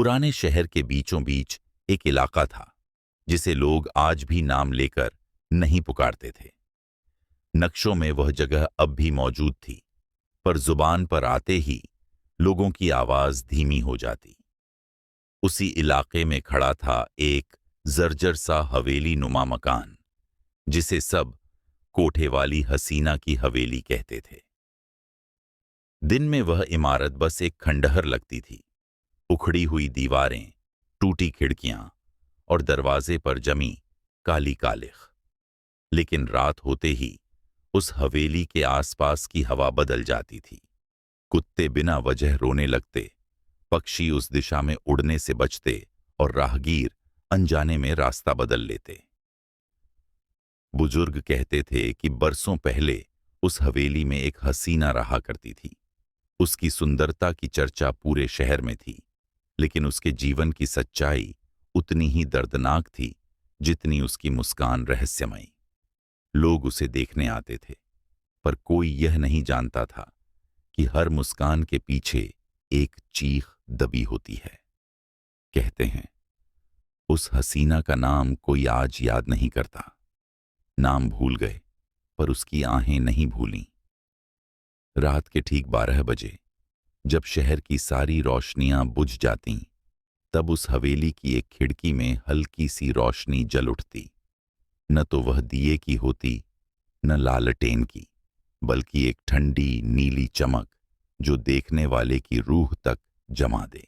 पुराने शहर के बीचों बीच एक इलाका था जिसे लोग आज भी नाम लेकर नहीं पुकारते थे। नक्शों में वह जगह अब भी मौजूद थी, पर जुबान पर आते ही लोगों की आवाज धीमी हो जाती। उसी इलाके में खड़ा था एक जर्जर सा हवेली नुमा मकान, जिसे सब कोठे वाली हसीना की हवेली कहते थे। दिन में वह इमारत बस एक खंडहर लगती थी। उखड़ी हुई दीवारें, टूटी खिड़कियां और दरवाजे पर जमी काली कालिख। लेकिन रात होते ही उस हवेली के आसपास की हवा बदल जाती थी। कुत्ते बिना वजह रोने लगते, पक्षी उस दिशा में उड़ने से बचते और राहगीर अनजाने में रास्ता बदल लेते। बुजुर्ग कहते थे कि बरसों पहले उस हवेली में एक हसीना रहा करती थी। उसकी सुंदरता की चर्चा पूरे शहर में थी, लेकिन उसके जीवन की सच्चाई उतनी ही दर्दनाक थी जितनी उसकी मुस्कान रहस्यमयी। लोग उसे देखने आते थे, पर कोई यह नहीं जानता था कि हर मुस्कान के पीछे एक चीख दबी होती है। कहते हैं, उस हसीना का नाम कोई आज याद नहीं करता। नाम भूल गए, पर उसकी आहें नहीं भूलीं। रात के ठीक 12 बजे जब शहर की सारी रोशनियां बुझ जातीं, तब उस हवेली की एक खिड़की में हल्की सी रोशनी जल उठती। न तो वह दिए की होती, न लालटेन की, बल्कि एक ठंडी नीली चमक जो देखने वाले की रूह तक जमा दे।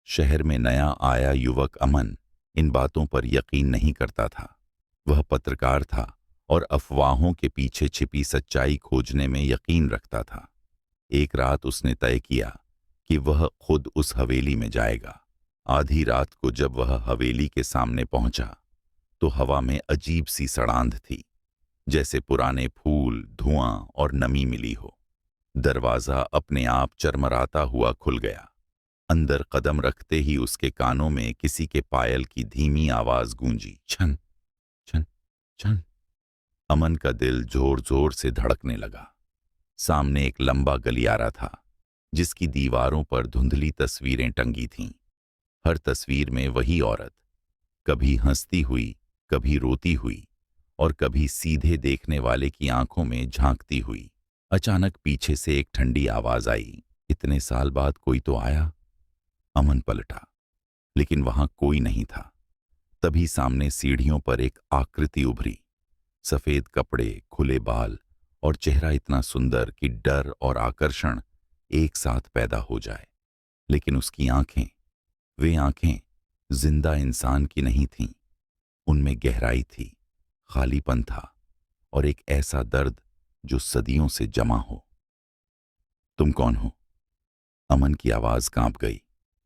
शहर में नया आया युवक अमन इन बातों पर यकीन नहीं करता था। वह पत्रकार था और अफवाहों के पीछे छिपी सच्चाई खोजने में यकीन रखता था। एक रात उसने तय किया कि वह खुद उस हवेली में जाएगा। आधी रात को जब वह हवेली के सामने पहुंचा, तो हवा में अजीब सी सड़ांध थी, जैसे पुराने फूल, धुआं और नमी मिली हो। दरवाजा अपने आप चरमराता हुआ खुल गया। अंदर कदम रखते ही उसके कानों में किसी के पायल की धीमी आवाज गूंजी, छन छन छन। अमन का दिल जोर जोर से धड़कने लगा। सामने एक लंबा गलियारा था, जिसकी दीवारों पर धुंधली तस्वीरें टंगी थीं। हर तस्वीर में वही औरत, कभी हंसती हुई, कभी रोती हुई और कभी सीधे देखने वाले की आंखों में झांकती हुई। अचानक पीछे से एक ठंडी आवाज आई, इतने साल बाद कोई तो आया। अमन पलटा, लेकिन वहां कोई नहीं था। तभी सामने सीढ़ियों पर एक आकृति उभरी। सफेद कपड़े, खुले बाल और चेहरा इतना सुंदर कि डर और आकर्षण एक साथ पैदा हो जाए। लेकिन उसकी आंखें, वे आंखें जिंदा इंसान की नहीं थीं। उनमें गहराई थी, खालीपन था और एक ऐसा दर्द जो सदियों से जमा हो। तुम कौन हो? अमन की आवाज कांप गई।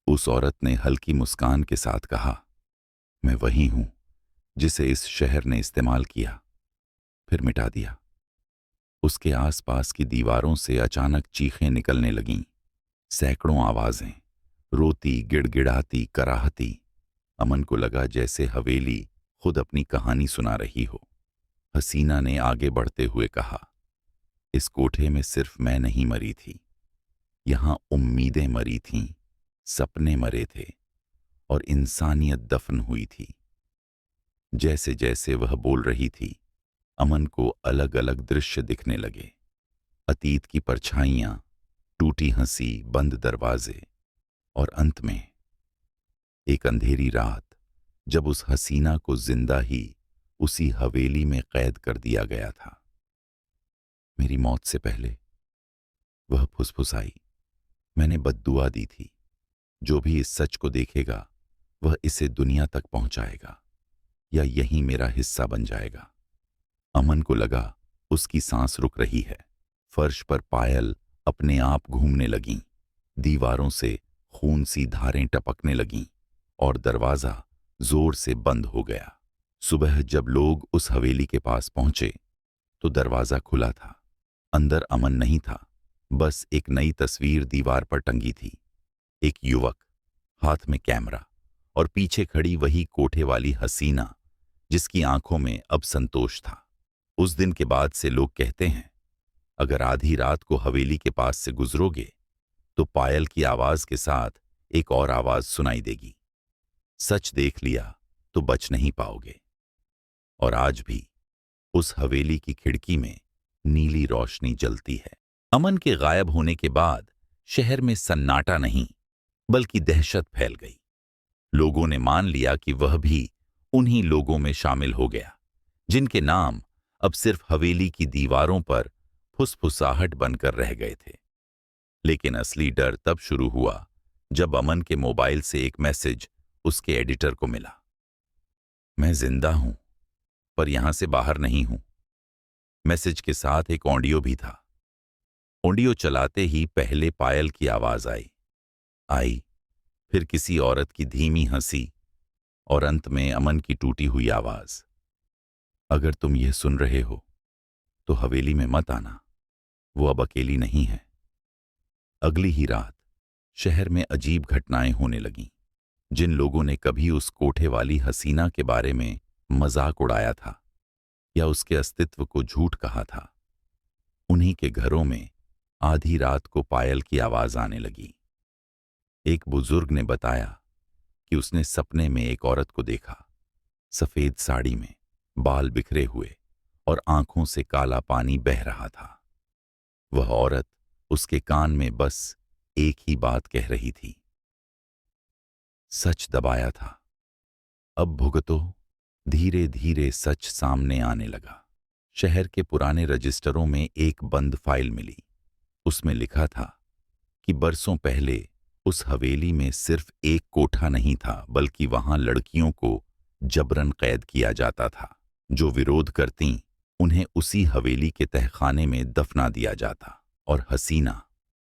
उस औरत ने हल्की मुस्कान के साथ कहा, मैं वही हूं जिसे इस शहर ने इस्तेमाल किया, फिर मिटा दिया। उसके आसपास की दीवारों से अचानक चीखें निकलने लगीं, सैकड़ों आवाजें, रोती, गिड़गिड़ाती, कराहती। अमन को लगा जैसे हवेली खुद अपनी कहानी सुना रही हो। हसीना ने आगे बढ़ते हुए कहा, इस कोठे में सिर्फ मैं नहीं मरी थी, यहां उम्मीदें मरी थीं, सपने मरे थे और इंसानियत दफन हुई थी। जैसे जैसे वह बोल रही थी, अमन को अलग अलग दृश्य दिखने लगे। अतीत की परछाइयां, टूटी हंसी, बंद दरवाजे और अंत में एक अंधेरी रात, जब उस हसीना को जिंदा ही उसी हवेली में कैद कर दिया गया था। मेरी मौत से पहले, वह फुसफुसाई, मैंने बद्दुआ दी थी। जो भी इस सच को देखेगा, वह इसे दुनिया तक पहुंचाएगा या यहीं मेरा हिस्सा बन जाएगा। अमन को लगा उसकी सांस रुक रही है। फर्श पर पायल अपने आप घूमने लगीं, दीवारों से खून सी धारें टपकने लगीं और दरवाजा जोर से बंद हो गया। सुबह जब लोग उस हवेली के पास पहुंचे, तो दरवाजा खुला था। अंदर अमन नहीं था, बस एक नई तस्वीर दीवार पर टंगी थी। एक युवक, हाथ में कैमरा, और पीछे खड़ी वही कोठे वाली हसीना, जिसकी आंखों में अब संतोष था। उस दिन के बाद से लोग कहते हैं, अगर आधी रात को हवेली के पास से गुजरोगे, तो पायल की आवाज के साथ एक और आवाज सुनाई देगी। सच देख लिया तो बच नहीं पाओगे। और आज भी उस हवेली की खिड़की में नीली रोशनी जलती है। अमन के गायब होने के बाद शहर में सन्नाटा नहीं बल्कि दहशत फैल गई। लोगों ने मान लिया कि वह भी उन्हीं लोगों में शामिल हो गया जिनके नाम अब सिर्फ हवेली की दीवारों पर फुसफुसाहट बनकर रह गए थे। लेकिन असली डर तब शुरू हुआ जब अमन के मोबाइल से एक मैसेज उसके एडिटर को मिला। मैं जिंदा हूं, पर यहां से बाहर नहीं हूं। मैसेज के साथ एक ऑडियो भी था। ऑडियो चलाते ही पहले पायल की आवाज आई, फिर किसी औरत की धीमी हंसी और अंत में अमन की टूटी हुई आवाज। अगर तुम यह सुन रहे हो तो हवेली में मत आना, वो अब अकेली नहीं है। अगली ही रात शहर में अजीब घटनाएं होने लगीं। जिन लोगों ने कभी उस कोठे वाली हसीना के बारे में मजाक उड़ाया था या उसके अस्तित्व को झूठ कहा था, उन्हीं के घरों में आधी रात को पायल की आवाज आने लगी। एक बुजुर्ग ने बताया कि उसने सपने में एक औरत को देखा, सफेद साड़ी में, बाल बिखरे हुए और आंखों से काला पानी बह रहा था। वह औरत उसके कान में बस एक ही बात कह रही थी, सच दबाया था, अब भुगतो। धीरे धीरे सच सामने आने लगा। शहर के पुराने रजिस्टरों में एक बंद फाइल मिली। उसमें लिखा था कि बरसों पहले उस हवेली में सिर्फ एक कोठा नहीं था, बल्कि वहां लड़कियों को जबरन कैद किया जाता था। जो विरोध करतीं उन्हें उसी हवेली के तहखाने में दफना दिया जाता। और हसीना,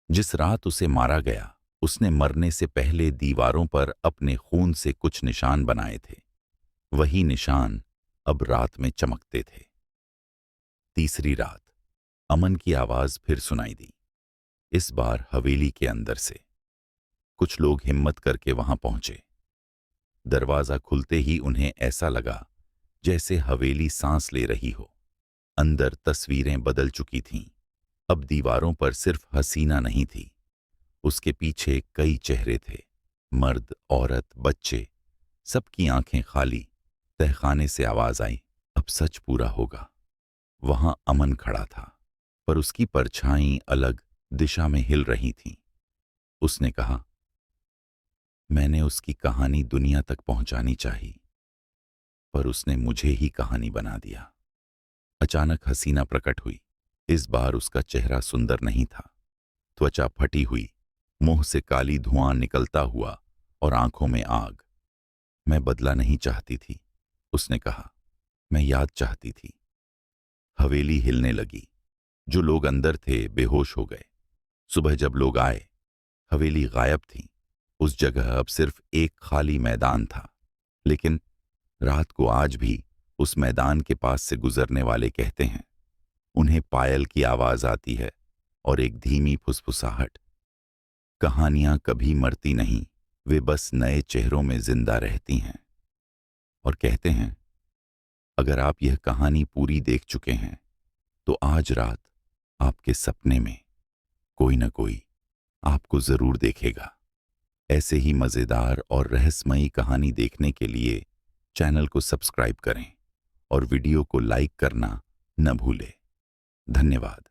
जिस रात उसे मारा गया, उसने मरने से पहले दीवारों पर अपने खून से कुछ निशान बनाए थे। वही निशान अब रात में चमकते थे। तीसरी रात अमन की आवाज फिर सुनाई दी, इस बार हवेली के अंदर से। कुछ लोग हिम्मत करके वहां पहुंचे। दरवाजा खुलते ही उन्हें ऐसा लगा जैसे हवेली सांस ले रही हो। अंदर तस्वीरें बदल चुकी थीं। अब दीवारों पर सिर्फ हसीना नहीं थी, उसके पीछे कई चेहरे थे। मर्द, औरत, बच्चे, सबकी आंखें खाली। तहखाने से आवाज आई, अब सच पूरा होगा। वहां अमन खड़ा था, पर उसकी परछाई अलग दिशा में हिल रही थी। उसने कहा, मैंने उसकी कहानी दुनिया तक पहुंचानी चाहिए, पर उसने मुझे ही कहानी बना दिया। अचानक हसीना प्रकट हुई। इस बार उसका चेहरा सुंदर नहीं था। त्वचा फटी हुई, मुंह से काली धुआं निकलता हुआ और आंखों में आग। मैं बदला नहीं चाहती थी, उसने कहा, मैं याद चाहती थी। हवेली हिलने लगी। जो लोग अंदर थे बेहोश हो गए। सुबह जब लोग आए, हवेली गायब थी। उस जगह अब सिर्फ एक खाली मैदान था। लेकिन रात को आज भी उस मैदान के पास से गुजरने वाले कहते हैं, उन्हें पायल की आवाज आती है और एक धीमी फुसफुसाहट। कहानियां कभी मरती नहीं, वे बस नए चेहरों में जिंदा रहती हैं। और कहते हैं, अगर आप यह कहानी पूरी देख चुके हैं तो आज रात आपके सपने में कोई न कोई आपको जरूर देखेगा। ऐसे ही मजेदार और रहस्यमयी कहानी देखने के लिए चैनल को सब्सक्राइब करें और वीडियो को लाइक करना न भूलें। धन्यवाद।